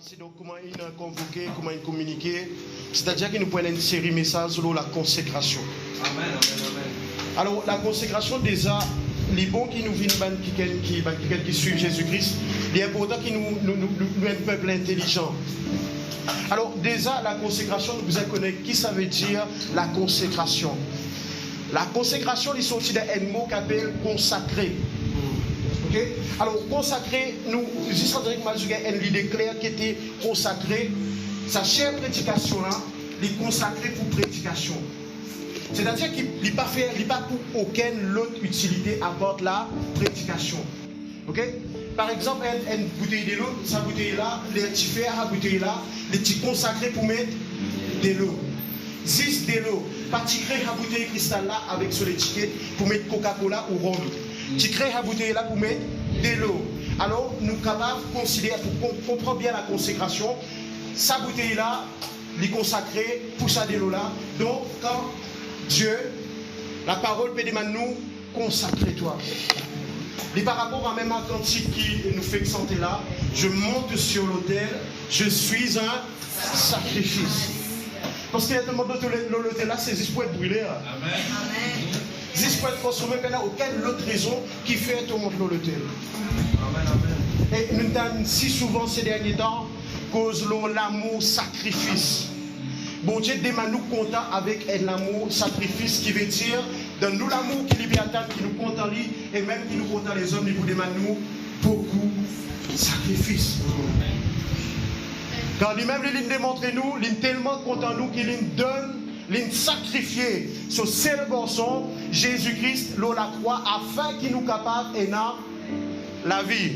C'est donc comment il a convoqué, comment il communiqué. C'est-à-dire qu'il nous prend une série de messages sur la consécration. Amen, amen, amen. Alors, la consécration, déjà, les bons qui nous viennent, qui suivent Jésus-Christ, il est important qu'ils nous un peuple intelligent. Alors, déjà, la consécration, vous allez connaître qui ça veut dire la consécration. La consécration, ils sont aussi d'un mot qu'on appelle consacré. Okay? Alors, consacré, nous, juste en direct, une idée claire qui était consacrée. Sa chère prédication, là, il est consacré pour prédication. C'est-à-dire qu'il n'est pas pour aucune autre utilité à part la prédication. Okay? Par exemple, une bouteille de l'eau, sa bouteille là, les petits fers à bouteille là, les petits consacrés pour mettre de l'eau. 10 de l'eau, pas tirer à bouteille cristal là avec sur l'étiquette pour mettre Coca-Cola ou rhum. Tu crées la bouteille là pour mettre de l'eau. Alors, nous sommes capables de considérer, pour comprendre bien la consécration, sa bouteille là, est consacrée pour ça de l'eau là. Donc, quand Dieu, la parole peut demander nous, consacrez-toi. Et par rapport à même un cantique qui nous fait chanter là, je monte sur l'autel, je suis un sacrifice. Parce qu'il y a tellement d'autres l'autel là, c'est juste pour être brûlé. Amen. Amen. Juste pour être consommé, il n'y a aucune autre raison qui fait tout le monde l'autel. Amen, amen. Et nous avons si souvent ces derniers temps, cause l'amour sacrifice. Bon Dieu demande nous content avec l'amour sacrifice qui veut dire dans nous l'amour qui lui attend, qui nous compte en lui et même qui nous compte en les hommes, il vous demande nous beaucoup de sacrifice. Quand lui-même il démontre nous, il est tellement content nous qu'il nous donne, il sacrifié ce seul garçon, Jésus-Christ, l'eau la croix, afin qu'il nous capable et n'a la vie.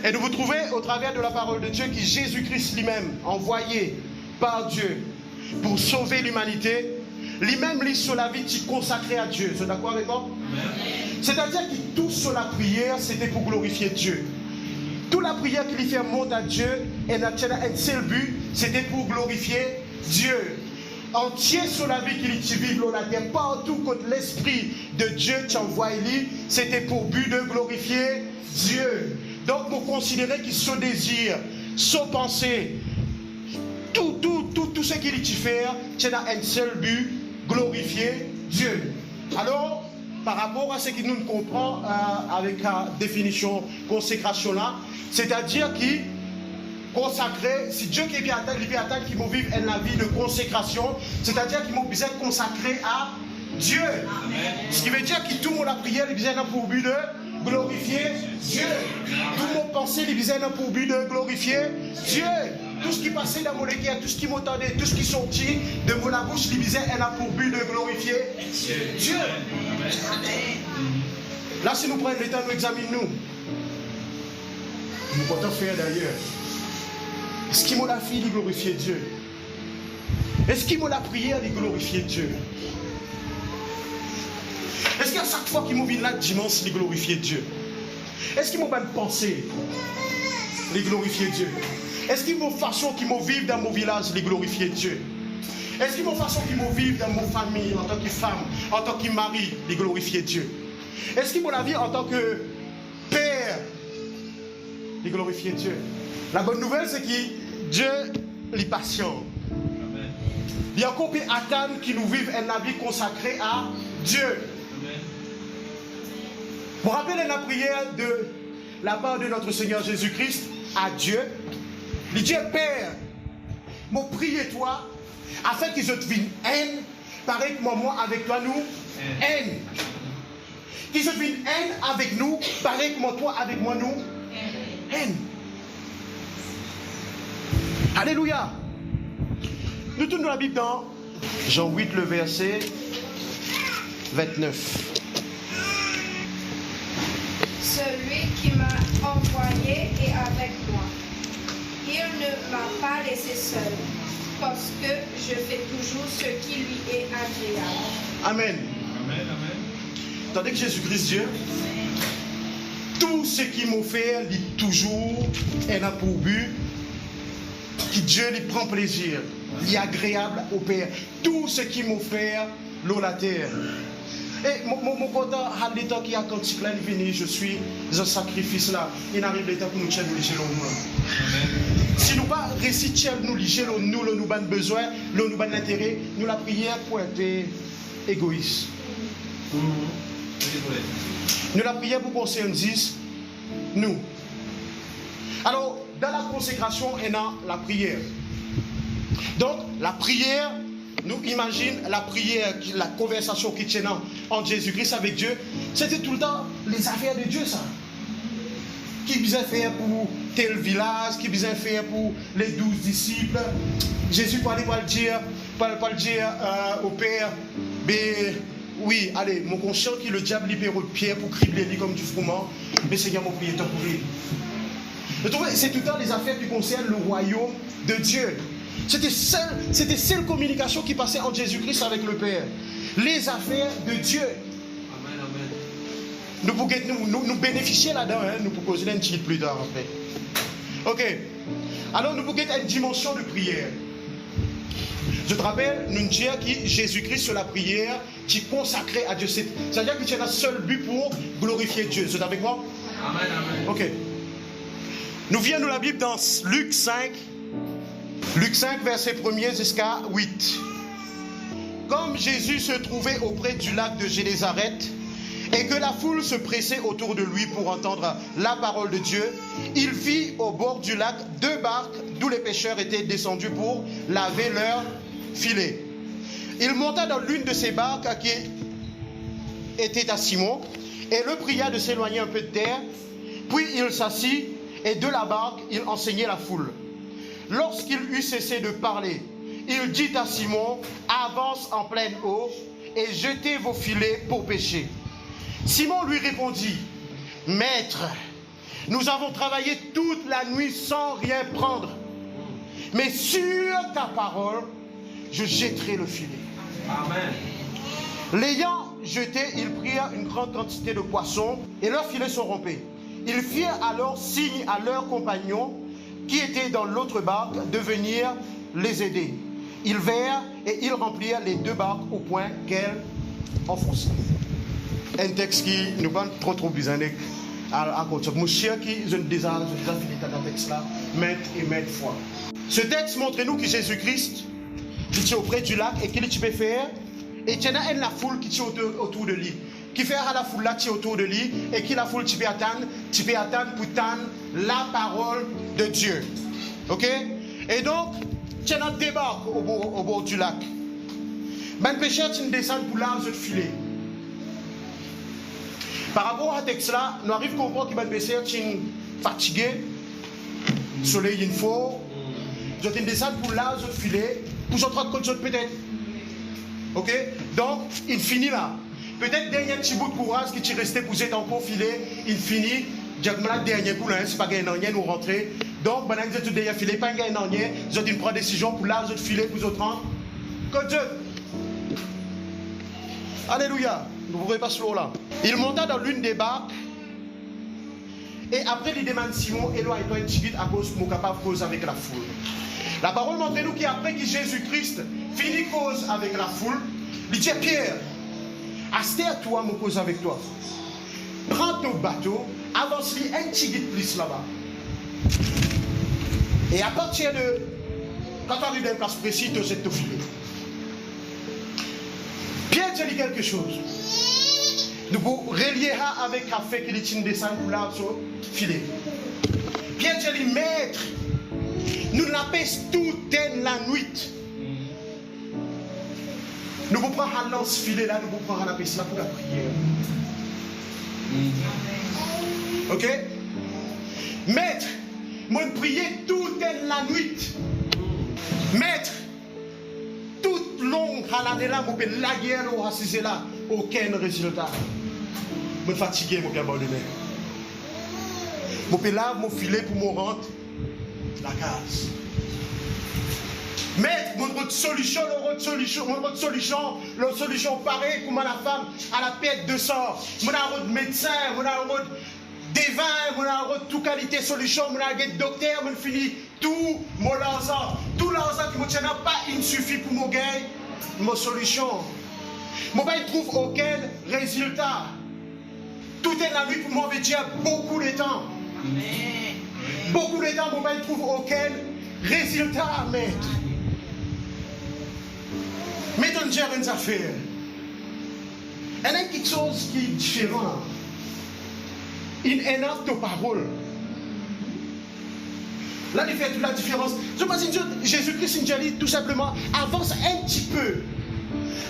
Et nous vous trouvez au travers de la parole de Dieu que Jésus-Christ lui-même, envoyé par Dieu pour sauver l'humanité, lui-même lui sur la vie qui consacré à Dieu. Vous êtes d'accord avec moi? C'est-à-dire que tout sur la prière, c'était pour glorifier Dieu. Toute la prière qu'il fait monte à Dieu et n'a un seul but, c'était pour glorifier Dieu. Entier sur la vie qu'il vit dans la terre, partout contre l'Esprit de Dieu qui envoie lui, c'était pour but de glorifier Dieu. Donc, vous considérez qu'il se désire, se penser, tout ce qu'il fait, c'est un seul but, glorifier Dieu. Alors, par rapport à ce que nous comprenons avec la définition consécration là, c'est-à-dire qu'il consacré, si Dieu qui vient attendre, qu'il va vivre la vie de consécration, c'est-à-dire qu'il m'a besoin de consacrer à Dieu. Amen. Ce qui veut dire que tout le monde a prié, il besoin pour but de glorifier Dieu. Tout le monde pensait, il besoin pour but de glorifier Dieu. Tout ce qui passait dans mon cœur, tout ce qui m'entendait, tout ce qui sortit de mon bouche, il besoin pour but de glorifier Dieu. Là, si nous prenons le temps, nous examinons nous. Nous pouvons faire d'ailleurs. Est-ce qu'il m'a la fille de glorifier Dieu? Est-ce qu'il m'a la prière de glorifier Dieu? Est-ce qu'à chaque fois qu'il m'a vu là dimanche, de glorifier Dieu? Est-ce qu'il m'a pas pensé de glorifier Dieu? Est-ce qu'il m'a façon qu'il m'a vivre dans mon village de glorifier Dieu? Est-ce qu'il m'a façon qu'il m'a vivre dans mon famille en tant que femme, en tant que mari de glorifier Dieu? Est-ce qu'il m'a la vie en tant que père de glorifier Dieu? La bonne nouvelle, c'est que Dieu est patient. Amen. Il y a encore plus attendre qu'il nous vive une vie consacrée à Dieu. Amen. Vous vous rappelez la prière de la part de notre Seigneur Jésus-Christ à Dieu? Il dit, Père, moi prie toi, afin qu'ils te viennent haine, pareil que moi avec toi nous, haine. Qu'ils te viennent haine avec nous, pareil que moi toi avec moi nous, haine. Alléluia. Nous tournons la Bible dans Jean 8, le verset 29. Celui qui m'a envoyé est avec moi. Il ne m'a pas laissé seul, parce que je fais toujours ce qui lui est agréable. Amen. Amen, amen. Tandis que Jésus-Christ Dieu, tout ce qu'il m'a fait, il toujours est là pour but. Que Dieu lui prend plaisir, il est agréable au Père. Tout ce qu'il m'a fait, l'eau la terre. Et mon content, à l'état qui a cantique là, il vient, je suis un sacrifice là. Il arrive l'état pour nous tchéner chez l'homme. Si nous pas réciter nous liger nous le nous ban besoin, le nous ban intérêt, nous la prière pour être égoïste. Nous la prière pour qu'on se dise nous. Alors, dans la consécration, il y a la prière. Donc, la prière, nous imaginons la prière, la conversation qui tient entre Jésus-Christ avec Dieu, c'était tout le temps les affaires de Dieu, ça. Qui besoin faire pour tel village, qui besoin faire pour les 12 disciples. Jésus parlait pour le dire au Père, mais oui, allez, mon conscient qui le diable libère de pierre pour cribler lui comme du froment, mais Seigneur, mon prière pour lui. C'est tout le temps les affaires qui concernent le royaume de Dieu. C'était seule communication qui passait entre Jésus-Christ avec le Père. Les affaires de Dieu. Amen, amen. Nous bénéficier là-dedans, hein, nous pouvons poser un petit plus tard après. Ok. Alors nous pouvons une dimension de prière. Je te rappelle, nous disons que Jésus-Christ sur la prière, qui est consacré à Dieu. C'est-à-dire que tu as un seul but pour glorifier Dieu. Vous êtes avec moi? Amen, amen. Ok. Nous venons de la Bible dans Luc 5. Luc 5, verset 1er jusqu'à 8. Comme Jésus se trouvait auprès du lac de Génézareth et que la foule se pressait autour de lui pour entendre la parole de Dieu, il vit au bord du lac 2 barques d'où les pêcheurs étaient descendus pour laver leurs filets. Il monta dans l'une de ces barques qui était à Simon et le pria de s'éloigner un peu de terre. Puis il s'assit et de la barque il enseignait la foule. Lorsqu'il eut cessé de parler, il dit à Simon, avance en pleine eau et jetez vos filets pour pêcher. Simon lui répondit, Maître, nous avons travaillé toute la nuit sans rien prendre, mais sur ta parole, je jetterai le filet. Amen. L'ayant jeté, ils prirent une grande quantité de poissons et leurs filets sont rompés. Ils firent alors signe à leurs compagnons qui étaient dans l'autre barque de venir les aider. Ils vinrent et ils remplirent les 2 barques au point qu'elles enfonçaient. Un texte qui nous parle trop bizarre. À côté. Monsieur qui je déjà fini dans texte là, maintes et maintes fois. Ce texte montre-nous que Jésus-Christ qui est auprès du lac et qu'il peut faire. Et il y a la foule qui est autour de lui. Qui fait à la foule là qui est autour de lui et qui la foule tu peux attendre pour attendre la parole de Dieu. Ok? Et donc, tu as des barques au bord du lac. Ben pécheur, tu descends pour l'arbre de filet. Par rapport à ce texte là, nous arrivons à comprendre que ben pécheur, tu es fatigué, soleil il faut, tu descends pour l'arbre de filet, pour se tromper de peut-être. Ok? Donc, il finit là. Peut-être dernier petit bout de courage qui t'est resté pour être encore filé, il finit. Diagma dernier coup là, c'est pas gagné rien nous rentrer. Donc, pendant que tu déjà filé, pas gagné rien, vous avez une prendre décision pour là, vous filer pour vous autres. Que Dieu. Alléluia. Vous ne pouvez pas slow là. Il monta dans l'une des barques. Et après, il demande Simon, éloigne-toi un petit vite à cause pour capable de cause avec la foule. La parole montre-nous qu'après que Jésus-Christ finit cause avec la foule, il dit à Pierre, Asté à toi, mon cause avec toi. Prends ton bateau, avance-lui un petit vite plus là-bas. Et à partir de. Quand tu arrives dans une place précise, tu jettes ton filet. Pierre te dit quelque chose. Nous pouvons relier avec la fait qu'il est une descente pour l'arbre sur le filet. Pierre te dit, Maître, nous l'appelons toute la nuit. Nous pouvons prendre un lance-filet là, nous pouvons prendre la piste là pour la prière. Ok? Maître, moi prier toute la nuit. Maître, toute longue à l'année là, moi la guerre ou assiser là, aucun résultat. Je suis fatigué, je suis abandonné. Je peux laver mon filet pour me rendre la case. Maître, mon solution pareille comme la femme à la perte de sang. Mon arrêt de médecin, mon arrêt des vins, mon arrêt de toute qualité solution, mon arrêt de docteur, mon fini tout mon l'argent. Tout l'argent qui me tient pas, il ne suffit pour me gagner mon solution. Mon ne trouve aucun résultat. Tout est la nuit pour m'en dire beaucoup de temps. Beaucoup de temps, mon ne trouve aucun résultat, maître. Mais on gère une affaire. Il y a quelque chose qui est différent. Il énerve ta parole. Là, il fait toute la différence. Je pense que Jésus-Christ, il dit tout simplement, avance un petit peu.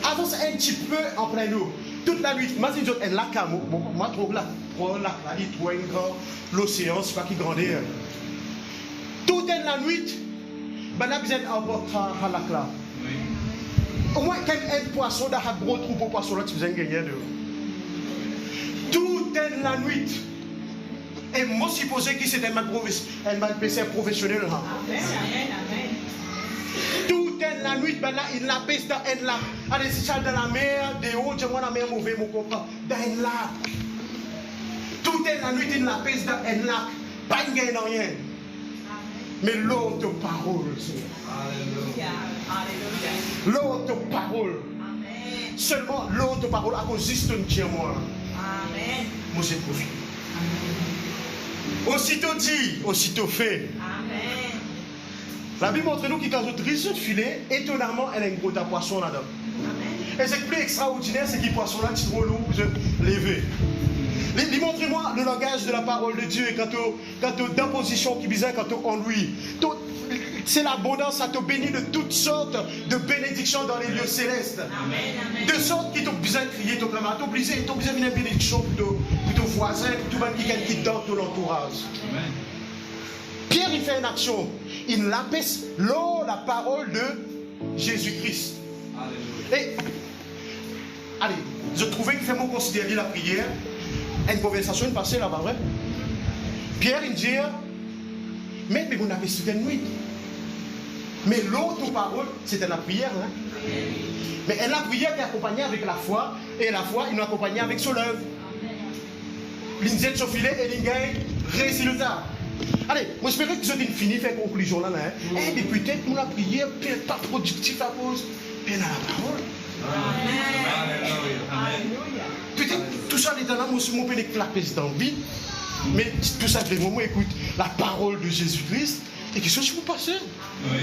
Avance un petit peu en plein eau. Toute la nuit, moi, je dis, elle l'a qu'à moi, trop là, il trouve un grand, l'océan, c'est pas qui grandit. Toute la nuit, ben là, vous êtes en bord à la classe. Au moins, quand un poisson, dans un gros troupeau poisson, là, tu vous avez gagné de. Toute la nuit. Et moi, supposé que c'était un PC professionnel. Toute la nuit, ben là, il la pêche dans un lac. Allez, si ça dans la mer, des hauts, j'ai moi la mer mauvais, mon copain, dans un lac. Toute la nuit, il la pêche dans un lac. Pas de gain, rien. Mais l'autre parole, Seigneur. L'autre parole. Amen. Seulement l'autre parole à cause juste de Dieu, moi. Amen. Moi, j'ai profité. Aussitôt dit, aussitôt fait. Amen. La Bible montre nous qu'il quand on risque de filet, étonnamment, elle a une gros poisson là-dedans. Et c'est plus extraordinaire, c'est qu'il poisson là, tu trop lourd, je lever. Montrez-moi le langage de la parole de Dieu et quant aux d'impositions qui bizarre, quant au en lui. C'est l'abondance, ça te bénit de toutes sortes de bénédictions dans les lieux célestes. Amen. De sorte qu'ils t'ont besoin de crier, t'ont besoin de une bénédiction pour ton voisin, pour tout le monde qui est dans ton entourage. Amen. Pierre, il fait une action. Il l'apaise l'eau, la parole de Jésus-Christ. Et, allez, je trouvais qu'il fait mon considérer la prière. Une conversation passée là-bas, vrai? Pierre, il dit, mais vous n'avez pas une nuit. Mais l'autre parole, c'était la prière. Hein? Mais la prière est accompagnée avec la foi, et la foi, il est accompagnée avec son œuvre. L'indienne se filet et l'ingagne résultat. Allez, moi j'espère que vous avez fini faire conclusion là. Hein? Et puis peut-être nous la prière, peut-être pas productif à cause, bien à la parole. Peut-être tout ça, l'état là, moi mon père est clapé dans le vide. Mais tout ça, vraiment, moi écoute la parole de Jésus-Christ, et quelque chose qui vous passe. Oui.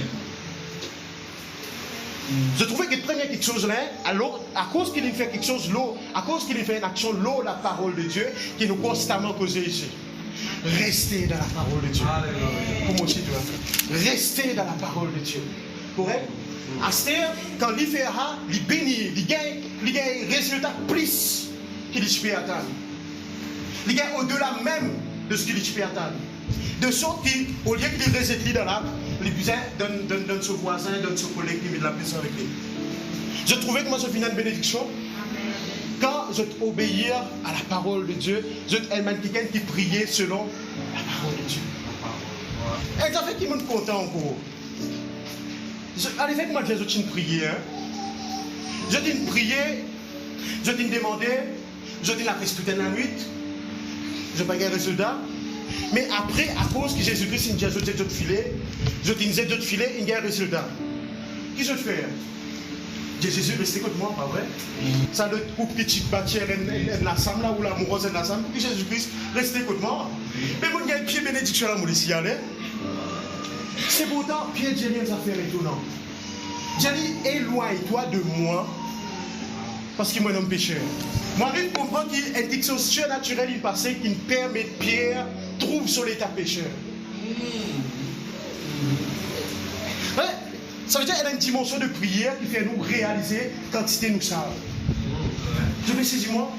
Je trouvais que première quelque chose là, alors, à cause qu'il fait quelque chose, l'eau, à cause qu'il fait une action, l'eau, la parole de Dieu, qui nous constamment causé ici. Restez dans la parole de Dieu. Comment aussi tu vas faire? Restez dans la parole de Dieu. Correct? Astère, quand il fait ça, il bénit, il gagne résultat plus qu'il peut attendre. Il gagne au-delà même de ce qu'il peut attendre. De sorte qu'au lieu qu'il reste dans l'arbre, les butin donne son voisin, donne son collègue qui vient de la paix avec lui. Je trouvais que moi, je finis une bénédiction. Quand je obéis à la parole de Dieu, je suis quelqu'un qui priait selon la parole de Dieu. Et ça fait qu'il me content encore. Allez, faites-moi dire, je t'ai prié. Je t'ai prié, je t'ai demandé, je t'ai la fait toute la nuit. Je n'ai pas gagné résultat. Mais après, à cause que Jésus-Christ, il a dit de filer, je t'ai dit de filer, il y a un résultat. Qu'est-ce que je fais? Jésus, restez contre moi, pas vrai? Ça doit être pour petite bâtire, l'ensemble là, ou l'amoureuse de l'ensemble, pour que Jésus-Christ, restez contre moi. Mais moi, il y a une pied bénédiction là, moi, ici, allez. C'est pourtant, Pierre dit des affaires étonnantes. J'ai dit, éloigne-toi de moi, parce qu'il est un homme pécheur. Moi, je comprends qu'il y a une diction surnaturelle, il passait, qui permet que Pierre trouve son état pécheur. Ouais, ça veut dire qu'il y a une dimension de prière qui fait nous réaliser quantité nous savons. Je vais saisir moi.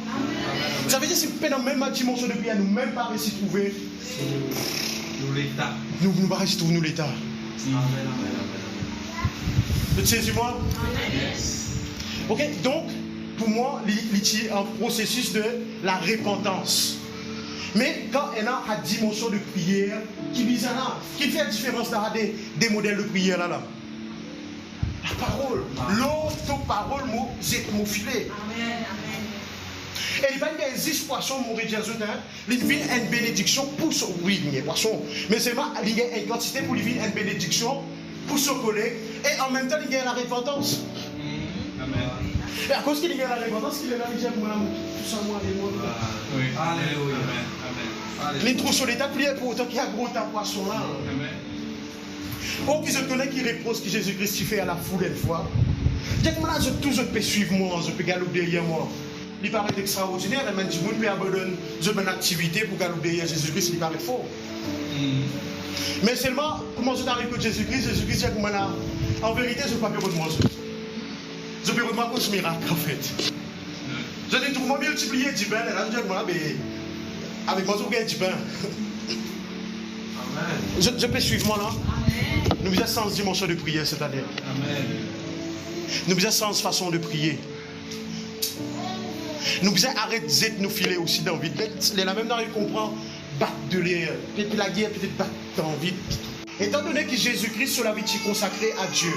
Ça veut dire que c'est même ma dimension de prière, nous même pas réussi à trouver. Nous ne pas réussi à trouver nous l'état. Tu saisis moi? Ok, donc, pour moi, il y a un processus de la repentance. Mais quand il y a une dimension de prière qui vise là, qui fait la différence dans des modèles de prière là. La parole, l'autre parole, c'est mon filet. Et il va y avoir 10 poissons, mon rédiateur, il y a une bénédiction pour son. Oui, il y a poisson. Mais c'est pas, il y a une quantité pour lui une bénédiction pour son collègue. Et en même temps, il y a la repentance. Amen. Et à cause qu'il y a la repentance, il est là, il dit, moi, tout ça, moi, les mots. Oui, alléluia. Amen. Les trous sur l'état, pour autant qu'il y a gros poisson là. Amen. Oh, qui je connais qui repose que Jésus-Christ fait à la foule une fois. Dites-moi là, je peux suivre moi, je peux galoper derrière moi. Il paraît extraordinaire, mais du monde peut abandonner une activité pour galoper derrière Jésus-Christ, il paraît faux. Mais seulement, comment je t'arrive que Jésus-Christ dit que là, en vérité, je ne peux pas perdre manger. Je peux pas faire ce miracle en fait. Je dis tout le monde multiplier du pain, et là je dis moi, mais avec moi, je peux du pain. Je peux suivre moi là. Nous avons 100 dimensions de prière cette année. Amen. Nous avons 100 façons de prier. Nous avons arrêté de nous filer aussi dans le vide. La même temps, il comprend battre de l'air. Peut-être la guerre, peut-être battre dans le vide. Étant donné que Jésus-Christ sur la vie consacré à Dieu,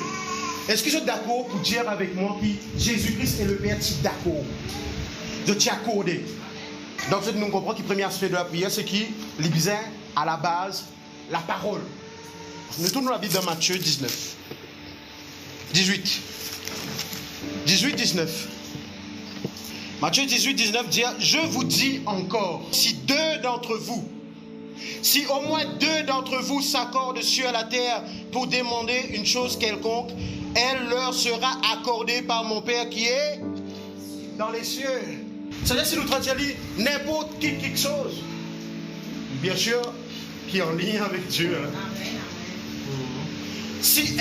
est-ce que vous êtes d'accord pour dire avec moi que Jésus-Christ est le Père d'accord? Je t'y accordé. Donc, nous comprenons que le premier aspect de la prière, c'est qu'il besoin à la base la parole. Nous tournons la Bible dans Matthieu 19. 18. 18, 19. Matthieu 18, 19 dit, je vous dis encore, si au moins deux d'entre vous s'accordent sur la terre pour demander une chose quelconque, elle leur sera accordée par mon Père qui est dans les cieux. C'est-à-dire si nous traduisons n'importe qui quelque chose, bien sûr, qui est en lien avec Dieu. Hein. Si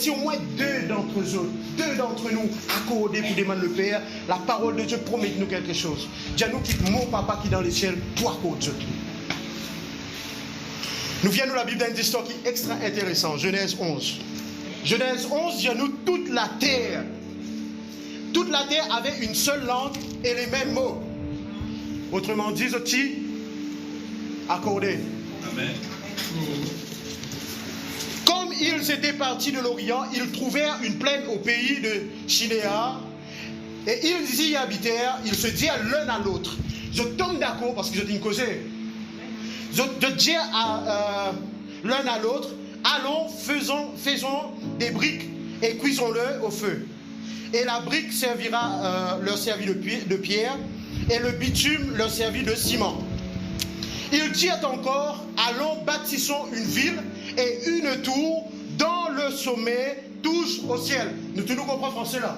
au moins deux d'entre nous accordés pour demander le Père, la parole de Dieu promet nous quelque chose. Dis-nous que mon papa qui est dans les cieux pour accorder Dieu. Nous venons la Bible dans une histoire qui est extra intéressante. Genèse 11. Genèse 11, dis-nous toute la terre avait une seule langue et les mêmes mots. Autrement dit, aussi accordé. Amen. Comme ils étaient partis de l'Orient, ils trouvèrent une plaine au pays de Chinéa et ils y habitèrent. Ils se dirent l'un à l'autre. Je tombe d'accord parce que je t'ai causé. Je dis l'un à l'autre, allons, faisons des briques et cuisons-le au feu. Et la brique leur servit de pierre et le bitume leur servit de ciment. Ils dirent encore, allons, bâtissons une ville et une tour dont le sommet touche au ciel. Nous comprenons français là.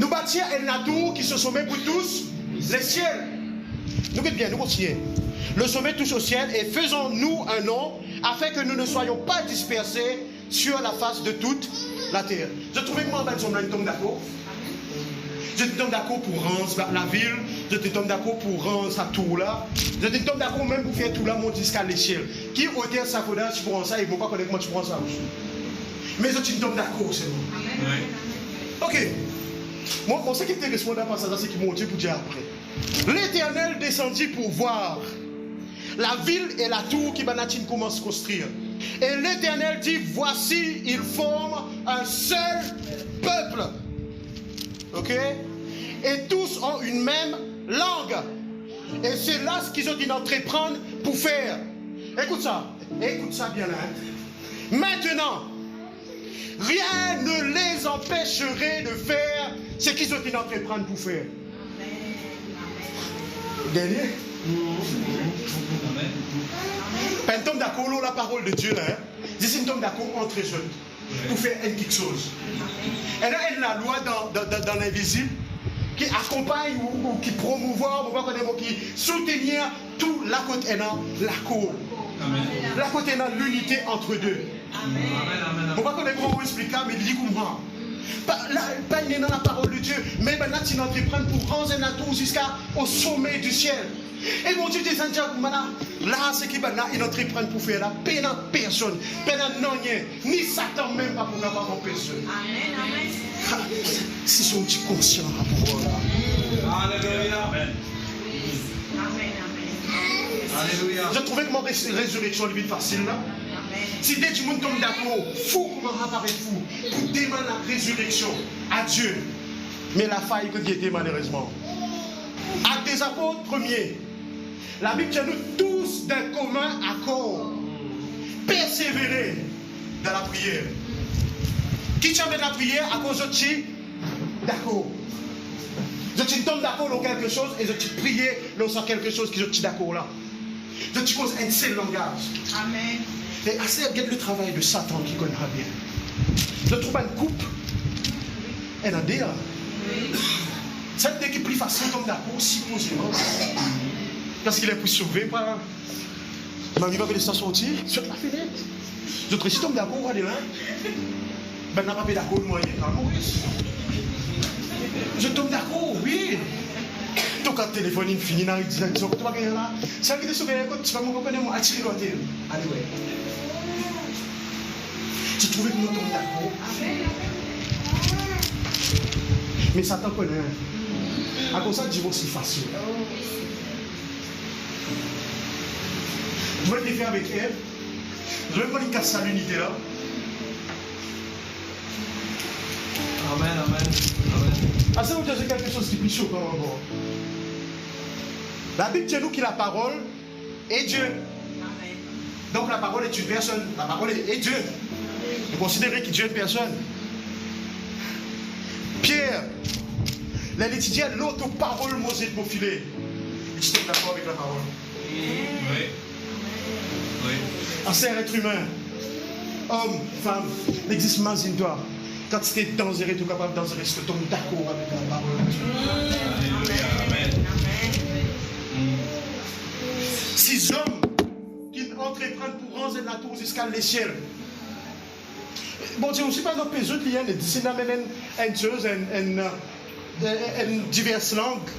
Nous bâtir une tour qui se sommet pour tous les ciels. Nous bien, nous continuons. Le sommet touche au ciel et faisons-nous un nom afin que nous ne soyons pas dispersés sur la face de toute la terre. Je trouvais que moi, nous sommes d'accord. Je suis d'accord pour rendre la ville, je suis d'accord pour rendre sa tour là, je suis d'accord même pour faire tout là, monter jusqu'à l'échelle. Qui hôtel ça faudra, tu prends ça, ils ne vont pas connaître comment tu prends ça aussi. Mais je suis d'accord, c'est bon. Ok. Moi, ce qui était responsable à ça, c'est qu'il montait pour dire après. L'Éternel descendit pour voir la ville et la tour qui Banatine commence à construire. Et l'Éternel dit, voici, ils forment un seul peuple. Ok? Et tous ont une même langue. Et c'est là ce qu'ils ont dit d'entreprendre pour faire. Écoute ça bien là. Maintenant, rien ne les empêcherait de faire ce qu'ils ont dit d'entreprendre pour faire. Dernier. Pas un tombe d'accord, la parole de Dieu là. Dis un tombe d'accord entre eux pour faire quelque chose. Et là, il y a la loi dans l'invisible qui accompagne ou qui promouvoit, qui soutenir tout la côte et la cour. La côte et l'unité entre deux. On va connaître comment vous expliquer, mais il dit comment. Pas dans la parole de Dieu, mais maintenant tu entreprends pour rendre un tour jusqu'au sommet du ciel. Et mon Dieu dit, là, ce qui va là, il entreprend pour faire là, peine à personne, peine à non, ni Satan même pas pour avoir personne. Amen, amen. Si son petit conscient à pouvoir là. Alléluia. Amen. Alléluia. Je trouvais que mon résurrection est facile là. Si dès que tout le monde tombe d'accord, fou comment apparaît fou, pour demander la résurrection à Dieu. Mais la faille que Dieu était malheureusement. Actes des apôtres premier. La Bible dit nous tous d'un commun accord. Persévérer dans la prière. Qui tient de la prière à cause de qui? D'accord. Je te tombe d'accord dans quelque chose et je te prie dans quelque chose qui je suis d'accord là. Je te cause un seul langage. Amen. Et assez regarde le travail de Satan qui connaîtra bien. Je trouve une coupe, elle a des. C'est plus facile comme d'accord, supposément. Parce qu'il est plus sauvé par. Ma vie va que les gens sortir sur la fenêtre. Je suis tombé d'accord, on va dire, ben, n'a pas fait d'accord, moi, il est à Maurice. Je tombe d'accord, oui. Donc, quand le téléphone est fini, dans la direction, tu vas gagner là. Ça veut dire que tu vas me reconnaître, moi, attirer l'autre. Allez, ouais. Tu trouvais que nous tombons d'accord. Mais Satan connaît. À cause de ça, divorce c'est facile. Je vais le faire avec elle. Je vais prendre une casse à l'unité là. Amen, amen, amen. Ah, ça vous dire quelque chose qui est plus choquant encore. La Bible dit nous que la parole est Dieu. Amen. Donc la parole est une personne. La parole est Dieu. Vous considérez que Dieu est une personne. Pierre, l'étudiant l'auto-parole Mosée profilé. Il était d'accord avec la parole. Oui. Oui. Un ser être humain, homme, femme, n'existe pas en toi. Quand tu es dangereux, tu es capable de dangereux, tu tombes d'accord avec la parole de Dieu. Amen. Six hommes qui entreprennent pour rendre la tour jusqu'à l'échelle. Bon, Dieu, aussi par exemple, les autres liens, les disciples une chose, diverses langues.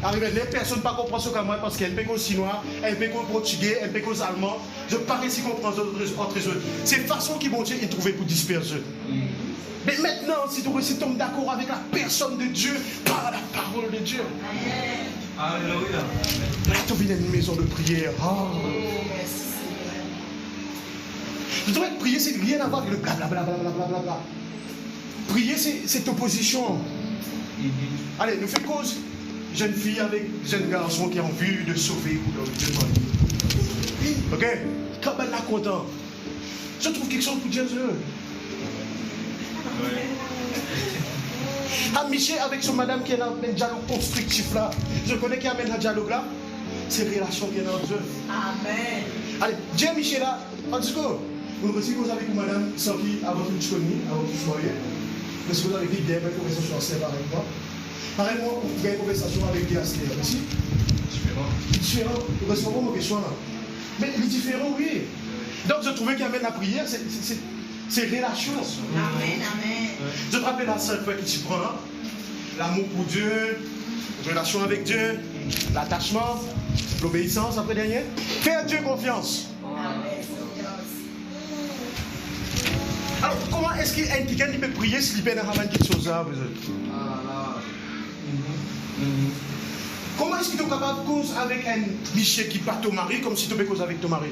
Arrive, les personnes ne comprennent pas comme moi parce qu'elles peuvent au chinois, elles peuvent au portugais, elles peuvent aux allemands. Je parie si comprendre entre eux. C'est une façon qu'ils vont Dieu trouver pour disperser. Mais maintenant, si tu tombes d'accord avec la personne de Dieu, par la parole de Dieu. Alléluia. Tu viens d'une maison de prière. Oh. Je dirais que prier, c'est rien à voir avec le blablabla. Prier, c'est cette opposition. Allez, nous faisons cause. Jeune fille avec jeune garçon qui ont envie de sauver ou de Dieu. Ok? Quand elle est content, je trouve quelque chose pour Dieu. Ah, Michel avec son madame qui est dans le dialogue constructif là. Je connais qui amène le dialogue là. C'est la relation qui est dans Dieu. Amen. Allez, Dieu Michel là, en tout cas, vous ne recevez avec une madame sans qui, avant que tu connais, avant que tu sois marié. Parce que vous avez dit bien, une conversation séparée avec moi. Pareil, moi, vous avez une conversation avec des aspects aussi. Différent. Vous recevez mon question là. Mais les différents, oui. Donc, je trouvais qu'il amène la prière, c'est relation. Amen, amen. Je te rappelle la seule fois que tu prends l'amour pour Dieu, relation avec Dieu, l'attachement, l'obéissance après dernier. Fais à Dieu confiance. Alors, comment est-ce quelqu'un peut prier s'il peut avoir quelque chose là? Comment est-ce qu'il est capable de causer avec un Michel qui bat ton mari comme si tu peux causer avec ton mari?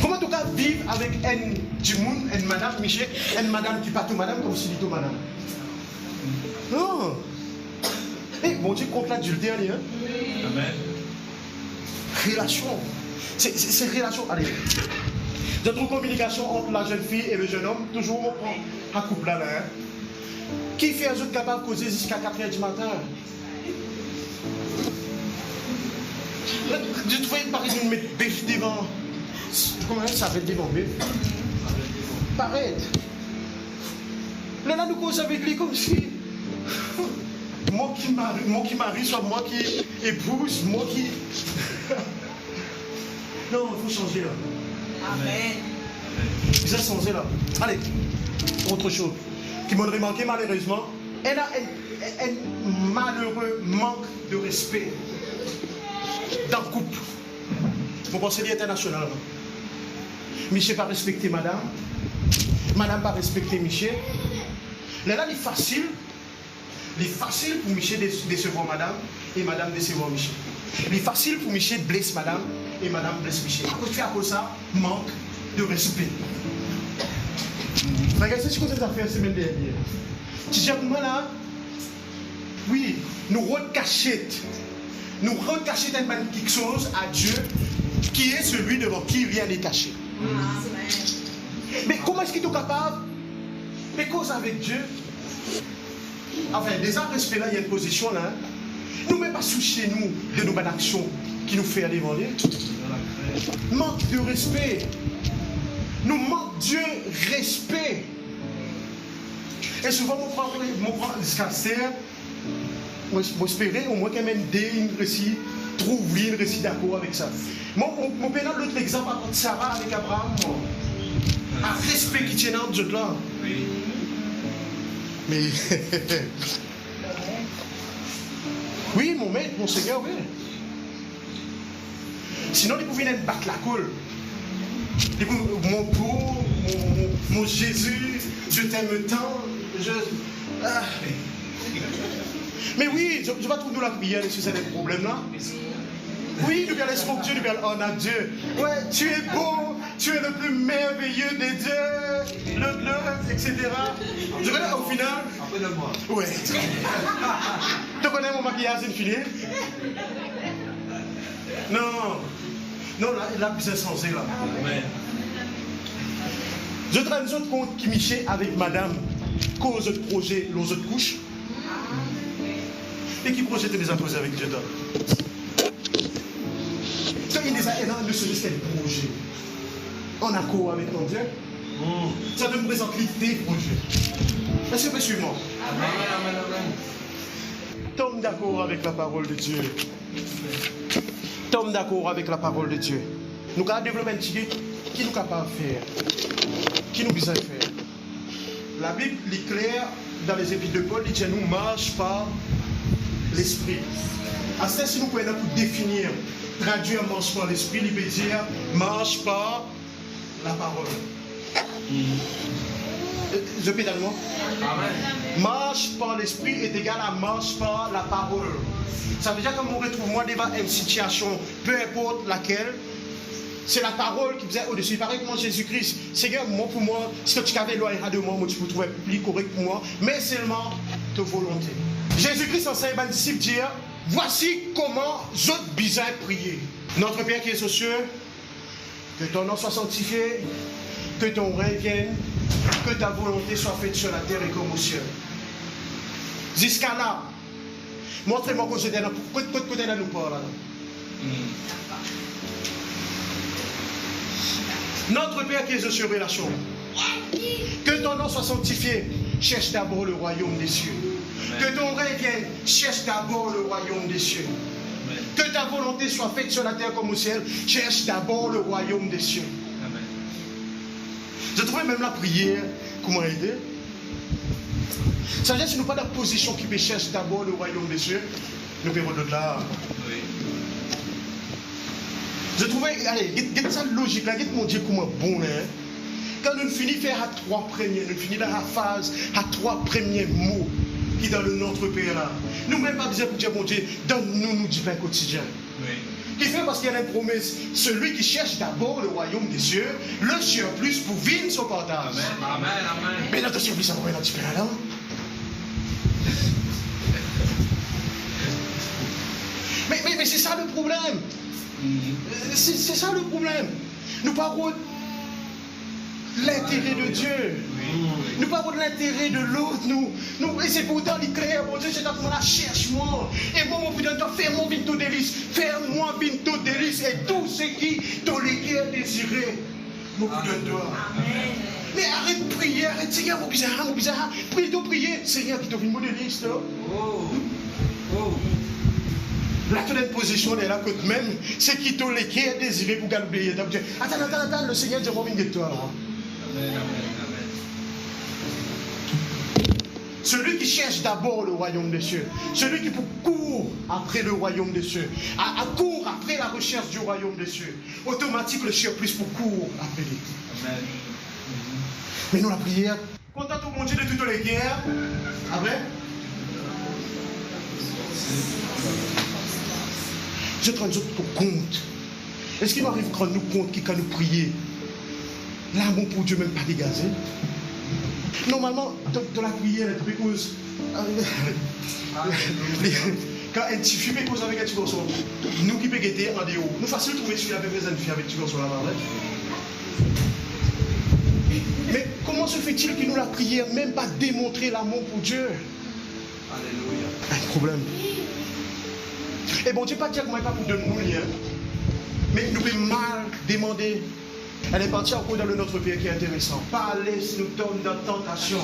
Comment tu peux vivre avec un Djimoun, une madame Michel, une madame qui bat ton madame comme si tu ton madame? Non. Et bon Dieu contre l'adultère, hein? Amen. Relation. C'est relation. Allez. Je trouve communication entre la jeune fille et le jeune homme. Toujours on prend un couple là. Hein? Qui fait un autre capable de causer jusqu'à 4h du matin? Je trouvais par exemple mettre bœuf devant. Comment ça s'appelle devant bœuf? Pareil. Là, nous causons avec lui comme si. Moi qui marie, soit moi qui épouse, moi qui. Non, il faut changer là. Amen. Ils ont changé là. Allez, autre chose qui m'a remarqué malheureusement, elle a un malheureux manque de respect dans le couple. Mon conseiller international. Michel pas respecté madame. Madame pas respecté Michel. Là, il est facile. Il est facile pour Michel de décevoir madame et madame décevoir Michel. Il est facile pour Michel de blesser madame et madame blesse Michel. À cause de ça, manque de respect. Regardez ce que vous avez fait la semaine dernière. Tu dis moi là, oui, nous recachons quelque chose à Dieu qui est celui devant qui rien n'est caché. Mais comment est-ce qu'il est capable de cause avec Dieu? Enfin, déjà, respect là, il y a une position là. Nous ne mettons pas sous chez nous de nos bonnes actions qui nous fait aller devant lui. Manque de respect. Nous manque Dieu respect. Et souvent, mon frère discasseur, moi espérer au moins qu'elle mène des récits, trouve une récit d'accord avec ça. Mon père, l'autre exemple, à Sarah avec Abraham, un respect qui tient dans Dieu là. Oui. Mais. Oui, mon maître, mon Seigneur, oui. Sinon, il pouvait battre la colle. Mon beau, mon Jésus, je t'aime tant. Mais oui, je vais trouver la prière si c'est des problèmes là. Oui, nous allons laisser Dieu, nous allons honneur Dieu. Ouais, tu es beau, tu es le plus merveilleux des dieux, etc. Je vais au final. Après de moi. Ouais. Tu connais mon maquillage, c'est fini? Non. Non, là, c'est censé là. Amen. Je traîne un autre compte qui michait avec madame, cause de projet, l'autre autres couches. Et qui projette les imposés avec Dieu. Quand il les a aidés de se laisser le projet, en accord avec ton Dieu, ça te présente l'idée projet. Est-ce que vous suivez moi? Amen. Tombe d'accord avec la parole de Dieu. Tombe d'accord avec la parole de Dieu. Nous allons développer un petit qui nous capable de faire. Qui nous besoin de faire. La Bible est claire dans les épîtres de Paul, il dit nous marche par l'esprit. À ce si nous pouvons pour définir, traduire marche par l'esprit, il peut dire marche par la parole. Je peux dire moi? Amen. Marche par l'esprit est égal à marche par la parole. Ça veut dire que mon retrouve moi devant une situation, peu importe laquelle, c'est la parole qui faisait au-dessus. Pareil comme Jésus-Christ. Seigneur, moi pour moi, ce que tu avais loin de moi, tu peux trouver plus correct pour moi, mais seulement ta volonté. Jésus-Christ enseigne à ses disciples dire, voici comment j'autre besoin prier. Notre Père qui est aux cieux, que ton nom soit sanctifié, que ton règne vienne, que ta volonté soit faite sur la terre et comme au ciel. Jusqu'à là, montrez-moi que j'étais là. Côté là nous parle là. Notre Père qui est aux cieux, relation. Que ton nom soit sanctifié, cherche d'abord le royaume des cieux. Amen. Que ton règne vienne, cherche d'abord le royaume des cieux. Amen. Que ta volonté soit faite sur la terre comme au ciel, cherche d'abord le royaume des cieux. Amen. Je trouvais même la prière, comment aider. Ça veut dire que si nous n'avons pas de position qui peut chercher d'abord le royaume des cieux, nous pouvons de là. Oui. Je trouvais, allez, get ça logique là, get mon Dieu comment bon hein. Quand nous finissons faire à trois premiers, nous finissons dans la phase à trois premiers mots qui dans le notre Père là. Nous même pas besoin pour dire mon Dieu, donne-nous nous divin quotidien. Oui. Qui fait parce qu'il y a une promesse, celui qui cherche d'abord le royaume des cieux, le surplus pour vivre son partage. Amen, amen, amen. Mais notre surplus, ça va être un petit peu là. Mais c'est ça le problème. C'est ça le problème. Nous parlons de l'intérêt de Dieu. Nous parlons de l'intérêt de l'autre. Et c'est pourtant l'éclair, mon Dieu, c'est pour la cherche-moi. Et moi, mon putain, fais-moi bientôt délice. Fais-moi bientôt délice. Et tout ce qui t'ont l'éclair désiré. Mon putain de toi. Mais arrête de prier, arrête, Seigneur, mon bizarre. Prie de prier. Seigneur, qui t'a vu mon délice, là. La toute position est là que même, c'est qui t'ont l'éclair désiré pour garder. Attends, le Seigneur dit reviens de toi. Amen. Celui qui cherche d'abord le royaume des cieux, celui qui court après le royaume des cieux, court après la recherche du royaume des cieux, automatique le surplus pour court après lui. Amen. Mais nous la prière, content au bon Dieu de toutes les guerres, après. Je te rends compte. Est-ce qu'il m'arrive de rendre compte que quand nous prions, l'amour pour Dieu même pas dégagé? Normalement, dans la prière, quand un petit fille cause avec un petit garçon, nous qui peut guetter en dehors, nous facile de trouver celui avec les filles avec un petit garçon là-bas. Mais comment se fait-il que nous la prière même pas démontrer l'amour pour Dieu? Alléluia. Un problème. Et bon Dieu pas dire que moi pas pour donner nous rien. Mais nous pouvons mal demander. Elle est partie encore dans le notre Père qui est intéressant. Pas laisse-nous tomber dans la tentation,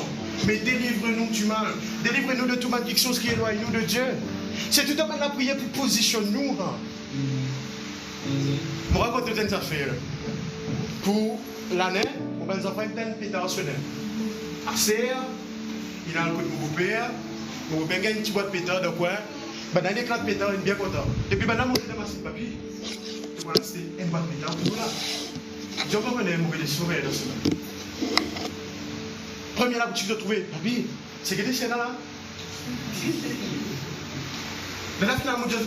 mais délivre-nous du mal. Délivre-nous de toute quelque chose qui éloigne nous de Dieu. C'est tout à fait la prière pour positionner nous. Je raconte une affaire. Pour l'année, on va nous faire une pétard sonnée. Assez, il a un coup de mon beau-père. Mon beau-père a une petite boîte de pétard de quoi. Ben, dans l'éclat de pétard, il est bien content. Depuis maintenant, mon dans ma petite papy. Voilà, c'est une boîte de pétard pour là. Je reconnais un mauvais sourire dans cela. Première la boutique de trouver, papy, c'est que des chiens là. Mais là, finalement, je dis,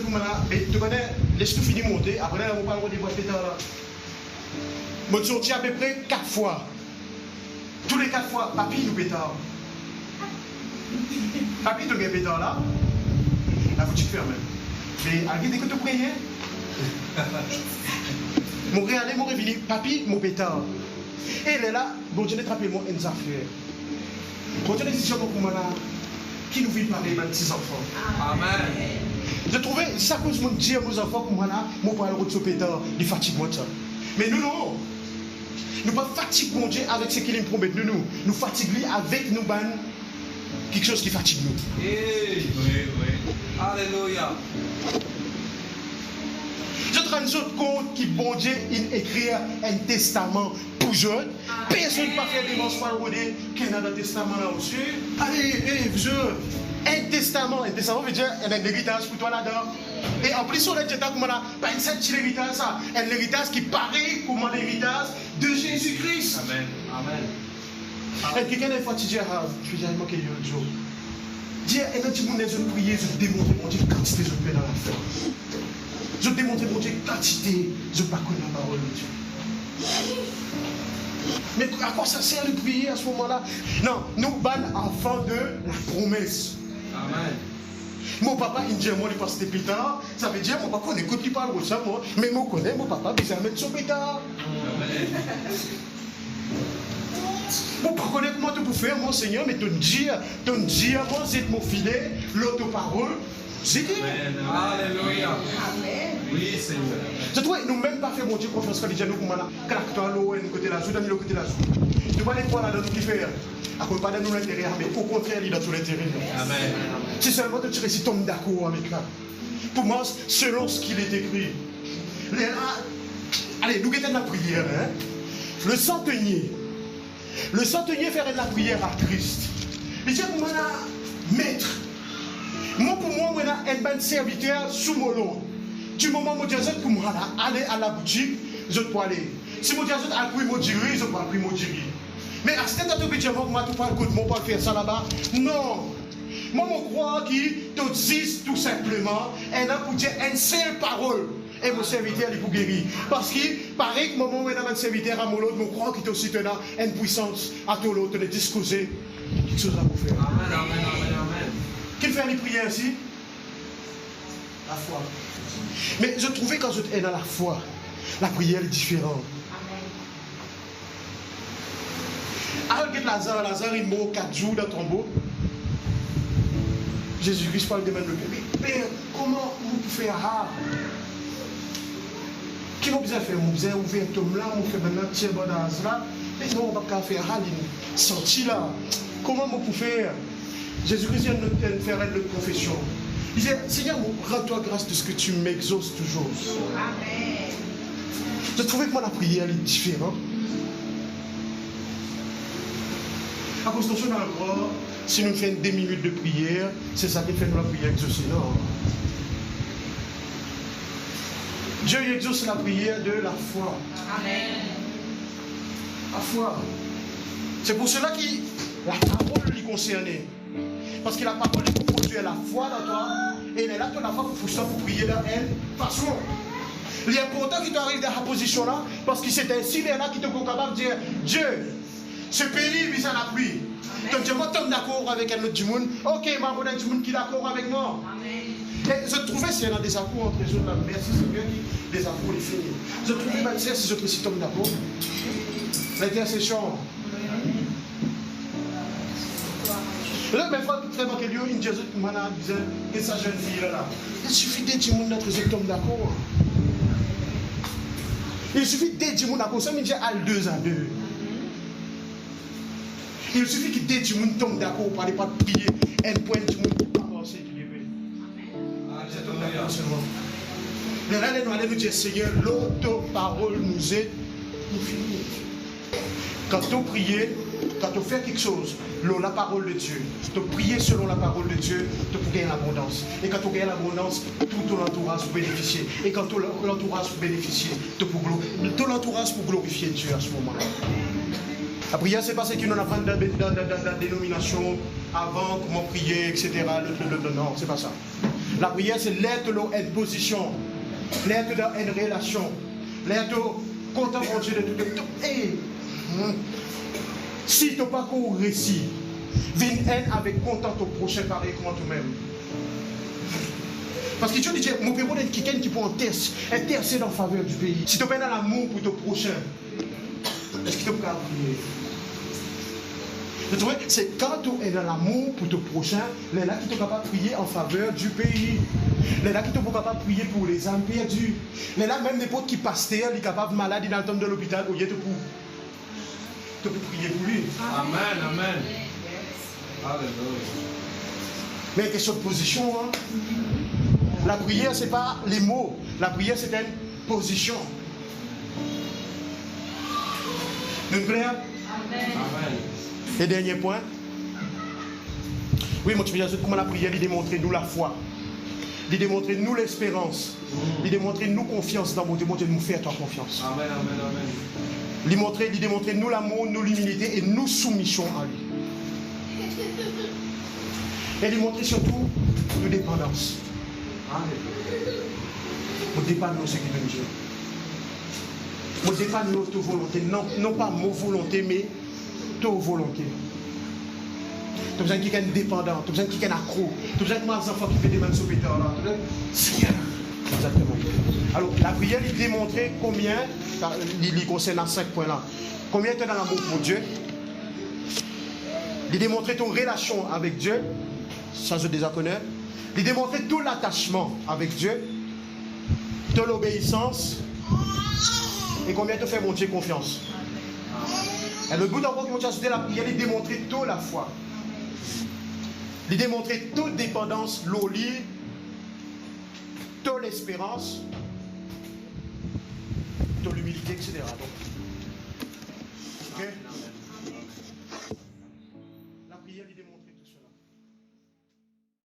tu connais, laisse tout finir monter, après là, on parle des boîtes de pétard là. Je suis sorti à peu près 4 fois. Tous les 4 fois, papy, nous pétard. Papy, tu as un pétard là. La boutique fermée. Mais à qui que tu priais? Mon réalé, mon revenu, papy, mon pétard. Et elle est là, bon Dieu, attrapez-moi une affaire. Bon Dieu, décision pour moi là, qui nous vit parler, mes petits enfants. Amen. Je trouvais, ça cause mon Dieu, mes enfants, pour moi là, mon père, le pétard, il fatigue moi ça. Mais nous, non. Nous ne pas fatiguer mon Dieu avec ce qu'il nous promet de nous. Nous fatiguer avec nous, quelque chose qui fatigue nous. Oui, oui. Alléluia. Je te rends compte que bon Dieu il écrit un testament pour jeunes. Personne ne peut faire des mensonges qui est dans le testament là aussi. Allez, vieux. Un testament veut dire un héritage pour toi là-dedans. Et en plus, on a dit comme là, pas un seul héritage, ça. Un héritage qui paraît comme l'héritage de Jésus-Christ. Amen. Amen. Et quelqu'un est fatigué, je vais dire, il y a un jour. Dieu, et quand tu me prier, je démontre mon Dieu quantité de paix dans la foi. Je démontre mon Dieu quantité, je ne pas connaître la parole de Dieu. Mais à quoi ça sert de prier à ce moment-là? Non, nous sommes enfants de la promesse. Amen. Mon papa, il dit moi, il passe des pétards. Ça veut dire, mon papa, on écoute, il parle de ça, moi. Mais moi, je connais mon papa, il mettre son pétard. Amen. Vous ne connaissez comment tu peux faire, mon Seigneur, mais ton Dieu, moi, c'est mon filet, l'autre parole, c'est Dieu. Alléluia. Amen. Oui, Seigneur. Je trouve que nous même pas fait mon Dieu confiance quand il dit nous comme là, claque-toi l'eau, un côté là, je donne le côté là. Tu vois les fois là dans tout qui fait, à cause pas de nous l'intérêt, mais au contraire, il est dans tout l'intérêt. Amen. Si seulement tu récits, tombe d'accord avec là. Pour moi, selon ce qu'il est écrit. Allez, nous guettons la prière, hein. Le centenier ferait de la prière à Christ. Il dit pour moi là, maître. Moi pour moi, je suis un bon serviteur sous mon lot. Du moment où je dis pour moi là, aller à la boutique, je peux aller. Si je dis à pris mon diri, je peux pris mon diri. Mais à ce temps où je dis moi tu parles de moi pour faire ça là-bas, non. Moi je crois qu'il te dit tout simplement, et là pour dire une seule parole. Et mon serviteur il pour guérir. Parce qu'il paraît que le moment où il a un serviteur à mon autre, je crois qu'il te aussi une puissance à tout l'autre de discuter quelque chose à vous faire. Amen, amen, amen, amen. Qu'il fait les prières ainsi? La foi. Mais je trouvais quand je suis dans la foi, la prière est différente. Alors que Lazare il meurt 4 jours dans le tombeau. Jésus-Christ parle de même le Père. Mais Père, comment vous pouvez faire ça? Qui vous besoin faire? Vous besoin ouvrir un tome là, vous faites maintenant tiens bon dans là. Mais non, on ne va pas faire ça, il sorti là. Comment vous pouvez faire? Jésus-Christ vient de faire une confession. Il dit, Seigneur, rends-toi grâce de ce que tu m'exauces toujours. Amen. Je trouvais que moi la prière est différente. À cause de ça dans le corps, si nous faisons des minutes de prière, c'est ça qui fait nous la prière exaucée. Non. Dieu exauce la prière de la foi. Amen. La foi. C'est pour cela que la parole lui concernait. Parce que la parole est pour produire la foi dans toi. Et elle est là, toi, la foi, pour ça, pour prier dans elle. Façon. Il est important que tu arrives dans la position là. Parce que c'est ainsi, il est là qui te est capable de dire Dieu, ce pays, il a la pluie. Donc, Dieu, moi, tu es d'accord avec un autre du monde. Ok, ma bonne du monde qui est d'accord avec moi. Amen. Et je trouvais s'il y a des accords entre les autres, là, merci Seigneur, qui des accords les finir. Je trouvais, même si je te cite d'accord. L'intercession. Là, mes frères, très bon que Dieu, il disait que sa jeune fille là, il suffit de dire que notre tombe d'accord. Il suffit de dire mon accord, ça me dit à 2 à 2. Il suffit que des gens tombent d'accord pour aller pas prier. Un point de monde pour pas penser qu'il est vrai. C'est tout d'accord seulement. Mais là, nous allons nous dire, Seigneur, l'autre parole nous aide pour finir. Quand tu pries, quand tu fais quelque chose, la parole de Dieu, tu pries selon la parole de Dieu, tu peux gagner l'abondance. Et quand tu gagnes l'abondance, tout ton entourage peut bénéficier. Et quand tout l'entourage peut bénéficier, tout l'entourage peut glorifier Dieu à ce moment-là. La prière, c'est pas ce qu'on apprend dans la dénomination avant, comment prier, etc. Non, c'est pas ça. La prière, c'est l'être dans une position, l'être dans une relation, l'être content pour Dieu de tout. Et si tu n'as pas qu'au récit, viens avec content au prochain pareil comme toi-même. Parce que Dieu dit, mon père est quelqu'un qui peut intercéder en faveur du pays. Si tu as l'amour pour ton prochain, est-ce que tu peux prier? C'est quand tu es dans l'amour pour ton prochain, les là qui sont capables de prier en faveur du pays. Les là qui sont capables de prier pour les âmes perdues. Les là même n'importe qui pasteur, il est capable de malade dans le temps de l'hôpital, où il est pour prier pour lui. Amen, amen. Alléluia. Mais question de position, hein? La prière, ce n'est pas les mots. La prière, c'est une position. Nous sommes clairs? Amen. Et dernier point. Oui, moi, tu veux dire comment la prière, il démontre nous la foi. Il démontre nous l'espérance. Il démontre nous confiance dans mon Dieu. Mon Dieu, nous faire toi confiance. Amen, amen, amen. Il démontre nous l'amour, nous l'humilité et nous soumission à lui. Et il démontre surtout nous dépendance. Nous dépendons de ce qui est Dieu. Nous dépendons de notre volonté. Non pas mon volonté, mais ta volonté. Tu as besoin de quelqu'un de dépendant, tu as besoin de quelqu'un d'accro, tu as besoin de des enfants qui font des mains sur le pétard. Exactement. Alors, la prière, il démontrait combien, il concerne 5 points là, combien tu es dans l'amour pour Dieu. Il démontrait ton relation avec Dieu, ça je déjà connais. Il démontrait tout l'attachement avec Dieu, toute l'obéissance, et combien tu fais mon Dieu confiance. Et le bout d'encore qui m'a ajouté la prière, il démontrait toute la foi. Il démontrait toute dépendance, l'oli, toute l'espérance, toute l'humilité, etc. Donc, ok?